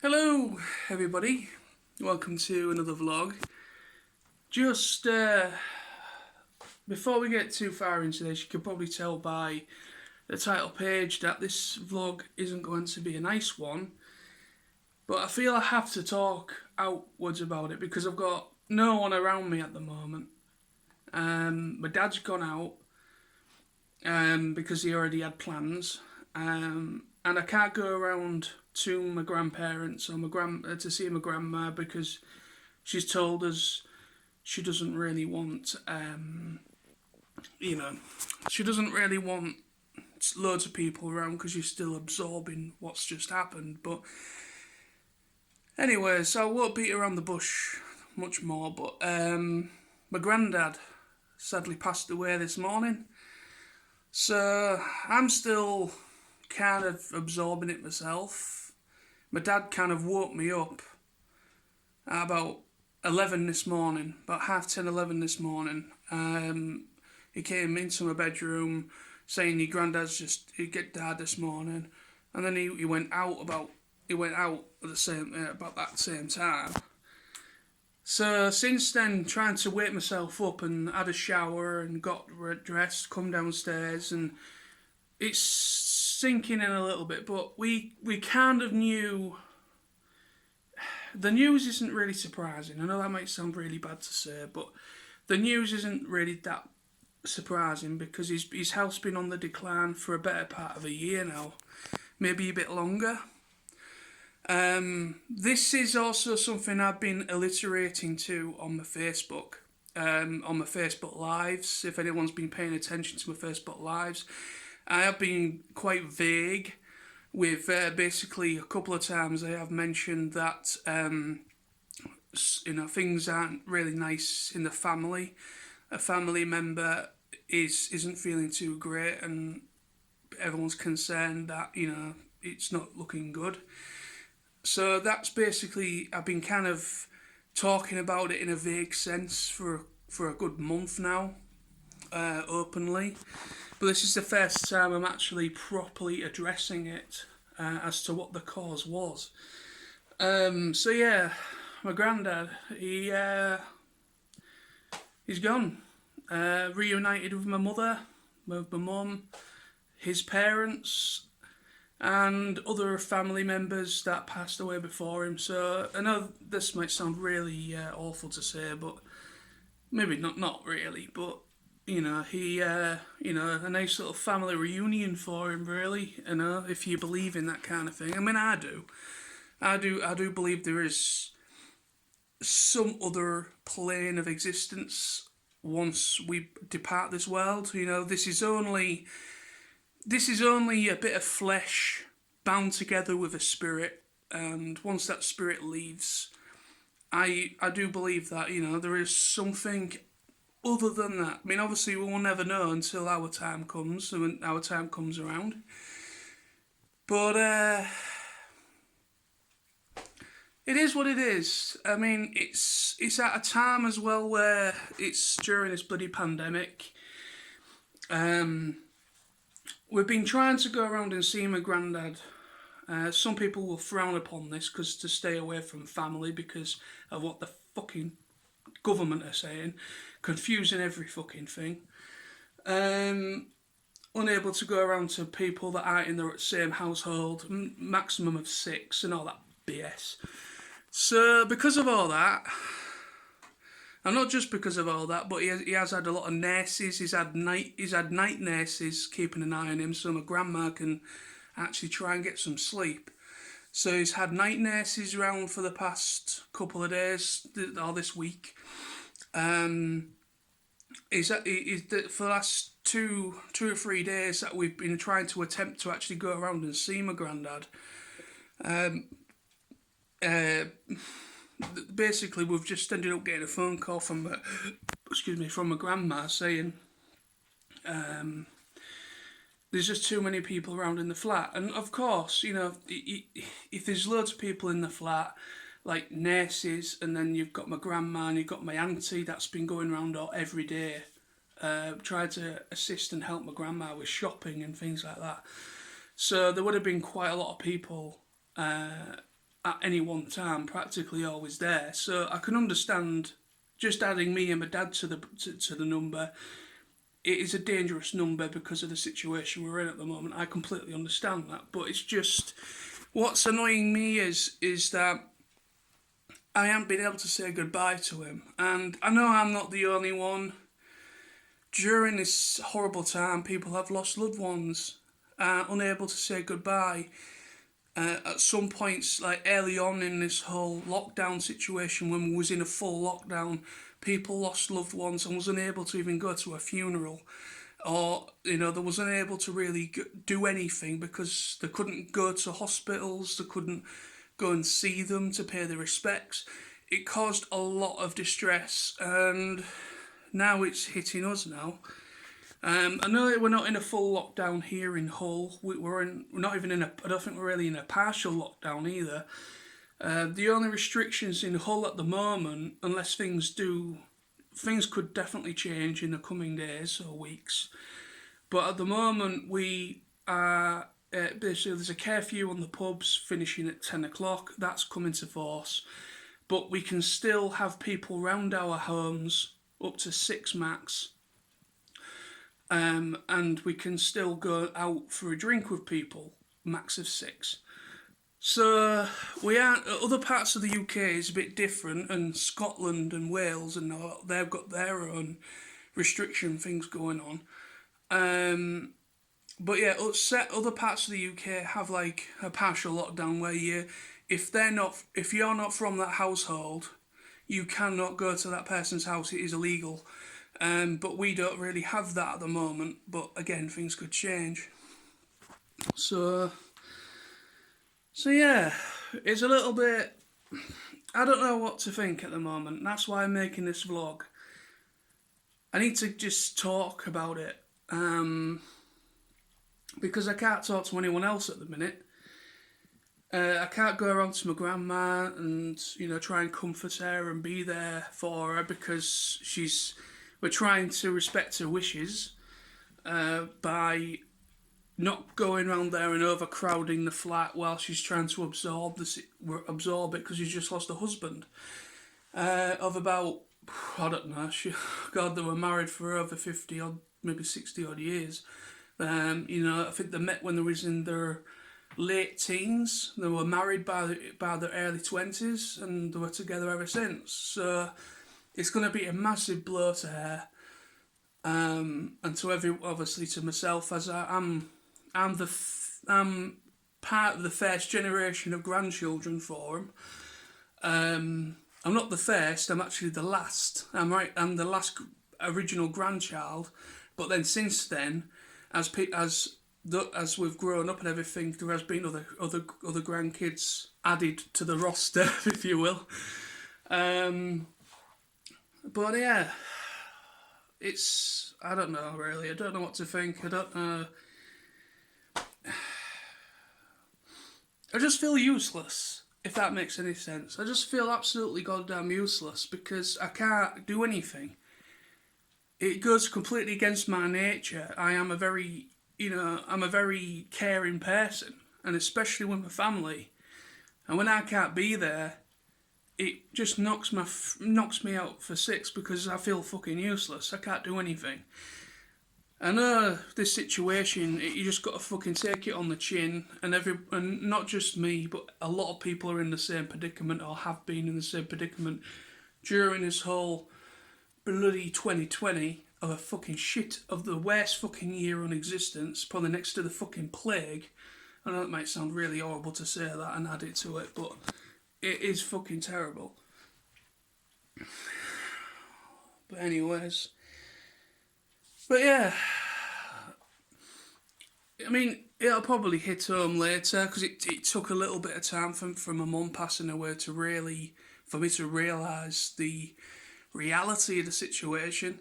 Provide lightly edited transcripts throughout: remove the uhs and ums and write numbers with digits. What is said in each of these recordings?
Hello, everybody. Welcome to another vlog. Just before we get too far into this, you can probably tell by the title page that this vlog isn't going to be a nice one. But I feel I have to talk outwards about it because I've got no one around me at the moment. My dad's gone out because he already had plans, and I can't go around to my grandparents or to see my grandma because she's told us she doesn't really want, you know, she doesn't really want loads of people around because she's still absorbing what's just happened. But anyway, so I won't beat around the bush much more. But my granddad sadly passed away this morning, so I'm still kind of absorbing it myself. My dad kind of woke me up at about 11 this morning, about half 10, 11 this morning. He came into my bedroom saying your granddad's just he get died this morning, and then he went out at the same about that same time. So since then, trying to wake myself up and had a shower and got dressed, come downstairs, and it's sinking in a little bit. But we kind of knew. The news isn't really surprising. I know that might sound really bad to say, but the news isn't really that surprising because his health's been on the decline for a better part of a year now, maybe a bit longer. This is also something I've been alliterating to on my Facebook Lives. If anyone's been paying attention to my Facebook Lives, I have been quite vague with basically a couple of times I have mentioned that things aren't really nice in the family. A family member isn't feeling too great, and everyone's concerned that it's not looking good. So that's basically I've been kind of talking about it in a vague sense for a good month now, openly. But this is the first time I'm actually properly addressing it as to what the cause was. So yeah, my granddad, he's gone. Reunited with my mother, with my mum, his parents, and other family members that passed away before him. So I know this might sound really awful to say, but maybe not really. But a nice little family reunion for him, really. If you believe in that kind of thing. I mean, I do believe there is some other plane of existence once we depart this world. This is only a bit of flesh bound together with a spirit, and once that spirit leaves, I do believe that there is something other than that. I mean, obviously, we will never know until our time comes, when our time comes around. But it is what it is. I mean, it's at a time as well where it's during this bloody pandemic. We've been trying to go around and see my granddad. Some people will frown upon this because to stay away from family because of what the fucking government are saying, confusing every fucking thing. Unable to go around to people that aren't in the same household, maximum of 6 and all that BS. So because of all that, and not just because of all that, but he has had a lot of nurses. He's had night nurses keeping an eye on him, so my grandma can actually try and get some sleep. So he's had night nurses around for the past couple of days, or this week. He's for the last two or 3 days that we've been trying to attempt to actually go around and see my granddad. Basically, we've just ended up getting a phone call from my grandma saying there's just too many people around in the flat. And of course, if there's loads of people in the flat, like nurses, and then you've got my grandma and you've got my auntie that's been going around every day, trying to assist and help my grandma with shopping and things like that. So there would have been quite a lot of people at any one time, practically always there. So I can understand just adding me and my dad to the number. It is a dangerous number because of the situation we're in at the moment. I completely understand that, but it's just what's annoying me is that I haven't been able to say goodbye to him, and I know I'm not the only one. During this horrible time, people have lost loved ones, unable to say goodbye. At some points, like early on in this whole lockdown situation, when we was in a full lockdown, people lost loved ones and was unable to even go to a funeral, or they was unable to really do anything because they couldn't go to hospitals, they couldn't go and see them to pay their respects. It caused a lot of distress, and now it's hitting us now. I know that we're not in a full lockdown here in Hull. We're not even in a. I don't think we're really in a partial lockdown either. The only restrictions in Hull at the moment, unless things could definitely change in the coming days or weeks. But at the moment, we are basically there's a curfew on the pubs finishing at 10 o'clock. That's come into force, but we can still have people round our homes up to 6 max. And we can still go out for a drink with people, max of 6. So we are. Other parts of the UK is a bit different, and Scotland and Wales and all, they've got their own restriction things going on. But yeah, other parts of the UK have like a partial lockdown where if you're not from that household, you cannot go to that person's house. It is illegal. But we don't really have that at the moment. But again, things could change. So yeah, it's a little bit. I don't know what to think at the moment. That's why I'm making this vlog. I need to just talk about it. Because I can't talk to anyone else at the minute. I can't go around to my grandma and try and comfort her and be there for her because we're trying to respect her wishes by not going around there and overcrowding the flat while she's trying to absorb it because she's just lost a husband of about, I don't know, they were married for over 50 odd, maybe 60 odd years. I think they met when they was in their late teens. They were married by their early 20s, and they were together ever since. So it's going to be a massive blow to her, and to obviously to myself, as I'm part of the first generation of grandchildren for him. I'm not the first. I'm actually the last. I'm the last original grandchild. But then since then, as we've grown up and everything, there has been other grandkids added to the roster, if you will. But yeah, I don't know really. I don't know what to think. I don't know. I just feel useless, if that makes any sense. I just feel absolutely goddamn useless because I can't do anything. It goes completely against my nature. I'm a very caring person, and especially with my family. And when I can't be there, it just knocks me out for 6 because I feel fucking useless. I can't do anything. I know this situation, you just got to fucking take it on the chin, and not just me, but a lot of people are in the same predicament or have been in the same predicament during this whole bloody 2020 of a fucking shit of the worst fucking year on existence, probably next to the fucking plague. I know it might sound really horrible to say that and add it to it, but it is fucking terrible. But anyways. But yeah. I mean, it'll probably hit home later because it took a little bit of time from my mum passing away for me to realise the reality of the situation.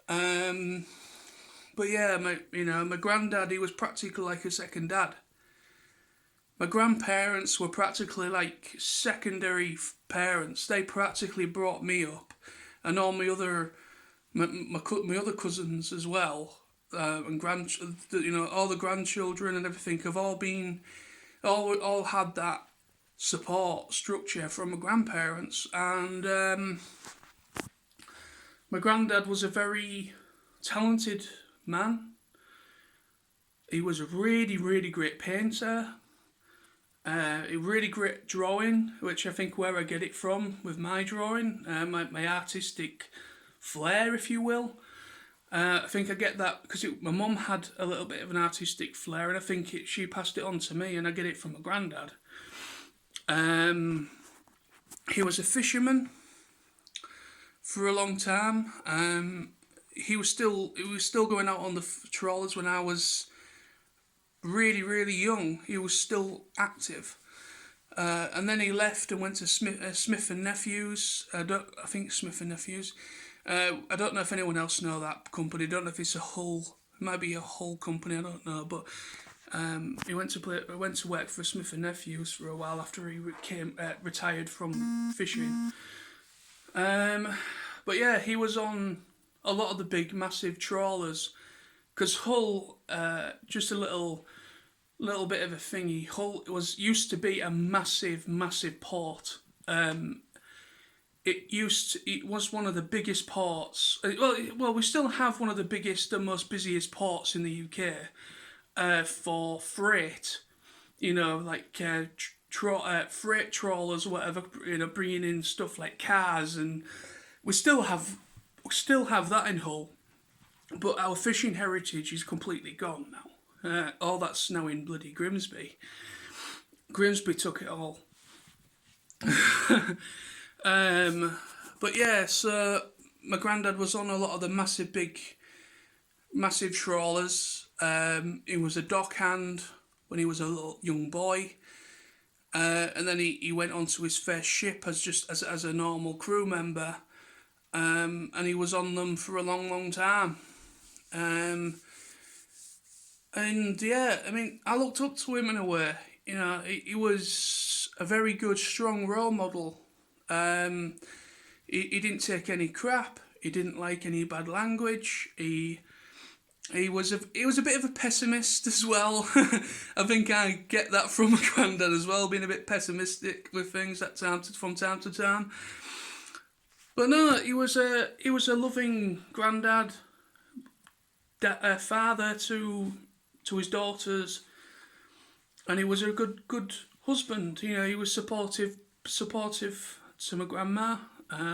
But yeah, my granddad, he was practically like a second dad. My grandparents were practically like secondary parents. They practically brought me up, and all my other cousins as well, and all the grandchildren and everything have all had that support structure from my grandparents, and my granddad was a very talented man. He was a really, really great painter. A really great drawing, which I think where I get it from with my drawing, my artistic flair, if you will. I think I get that because my mum had a little bit of an artistic flair, and I think she passed it on to me, and I get it from my granddad. He was a fisherman for a long time. He was still going out on the trawlers when I was really, really young. He was still active. And then he left and went to Smith and Nephews. I think Smith and Nephews. I don't know if anyone else know that company. I don't know if it's it might be a whole company. I don't know, but he went to work for Smith and Nephews for a while after he retired from fishing. But yeah, he was on a lot of the big, massive trawlers. Because Hull, just a little bit of a thingy. Hull used to be a massive, massive port. It was one of the biggest ports. Well, we still have one of the biggest and most busiest ports in the UK for freight. You know, like freight trawlers or whatever. You know, bringing in stuff like cars, and we still have that in Hull. But our fishing heritage is completely gone now. All that's now in bloody Grimsby. Grimsby took it all. But yeah, so my granddad was on a lot of the massive trawlers. He was a dockhand when he was a little young boy. And then he went on to his first ship as a normal crew member. And he was on them for a long, long time. And yeah, I mean, I looked up to him in a way. You know, he was a very good, strong role model. He didn't take any crap. He didn't like any bad language. He was a bit of a pessimist as well. I think I get that from my granddad as well, being a bit pessimistic with things from time to time. But no, he was a loving granddad. Father to his daughters, and he was a good husband. You know, he was supportive to my grandma,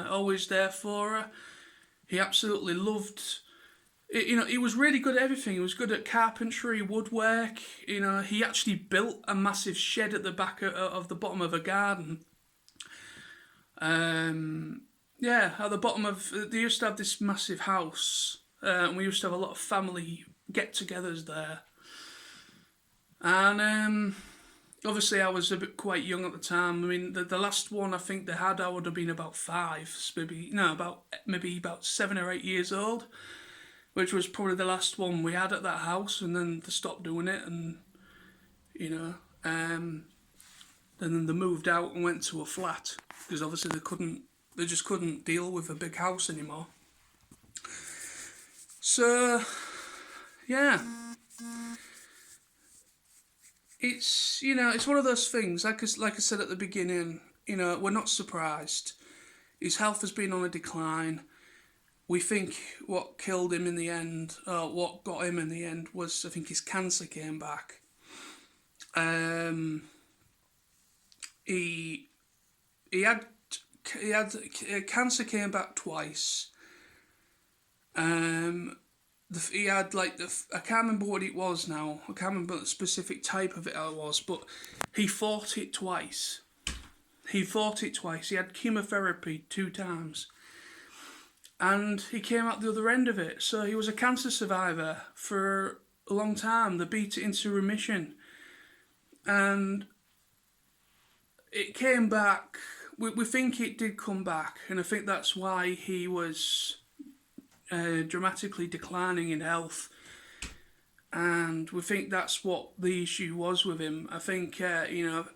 always there for her. He absolutely loved. You know, he was really good at everything. He was good at carpentry, woodwork. You know, he actually built a massive shed at the back of the bottom of a garden. Yeah, at the bottom of they used to have this massive house. And we used to have a lot of family get-togethers there. And obviously I was quite young at the time. I mean, the last one I think they had, I would have been about 5, maybe about 7 or 8 years old, which was probably the last one we had at that house, and then they stopped doing it, and, you know, then they moved out and went to a flat, because obviously they just couldn't deal with a big house anymore. So, yeah, it's one of those things. Like I said at the beginning, you know, we're not surprised. His health has been on a decline. We think what killed him in the end, what got him in the end, was I think his cancer came back. He had cancer came back twice. He had I can't remember what it was now. I can't remember the specific type of it was, but he fought it twice. He had chemotherapy 2 times. And he came out the other end of it. So he was a cancer survivor for a long time. They beat it into remission. And it came back. We think it did come back. And I think that's why he was dramatically declining in health, and we think that's what the issue was with him. I think everything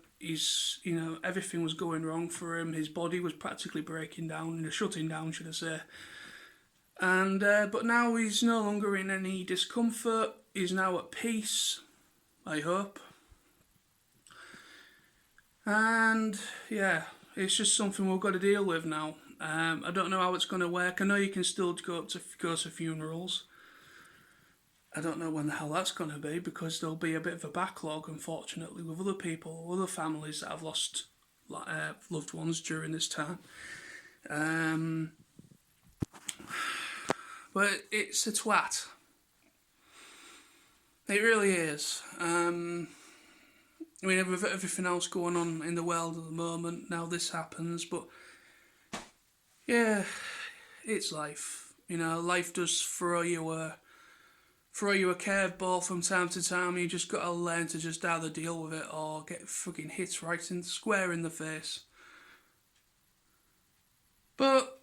was going wrong for him. His body was practically breaking down, shutting down, should I say. And but now he's no longer in any discomfort. He's now at peace, I hope. And yeah, it's just something we've got to deal with now. I don't know how it's going to work. I know you can still go to funerals. I don't know when the hell that's going to be, because there'll be a bit of a backlog, unfortunately, with other people, other families that have lost loved ones during this time. But it's a twat. It really is. I mean, with everything else going on in the world at the moment, now this happens, but yeah, it's life. You know, life does throw you a curveball from time to time. You just gotta learn to just either deal with it or get fucking hit right in square in the face. But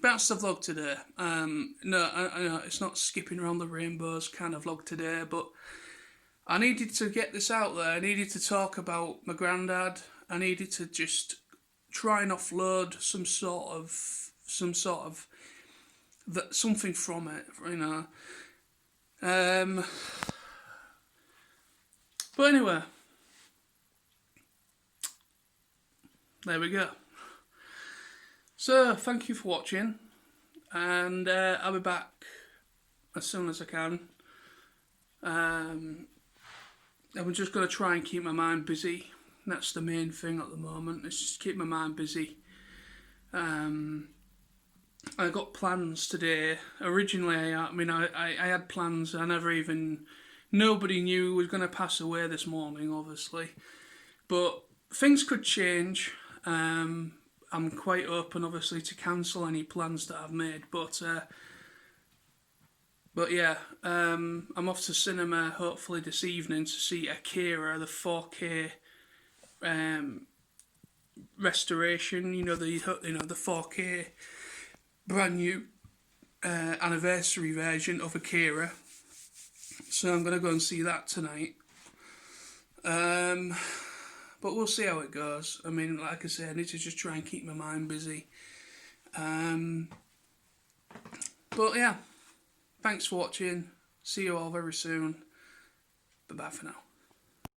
that's the vlog today. No, I know it's not skipping around the rainbows kind of vlog today, but I needed to get this out there. I needed to talk about my granddad. I needed to just try and offload some sort of something from it, you know. But anyway, there we go. So thank you for watching, and I'll be back as soon as I can. I'm just going to try and keep my mind busy. That's the main thing at the moment. It's just keep my mind busy. I got plans today. Originally, I had plans. Nobody knew was going to pass away this morning, obviously. But things could change. I'm quite open, obviously, to cancel any plans that I've made. But yeah, I'm off to cinema hopefully this evening to see Akira, the 4K restoration. The 4K brand new anniversary version of Akira. So I'm gonna go and see that tonight. But we'll see how it goes. I mean, like I say, I need to just try and keep my mind busy. But yeah, thanks for watching. See you all very soon. Bye bye for now.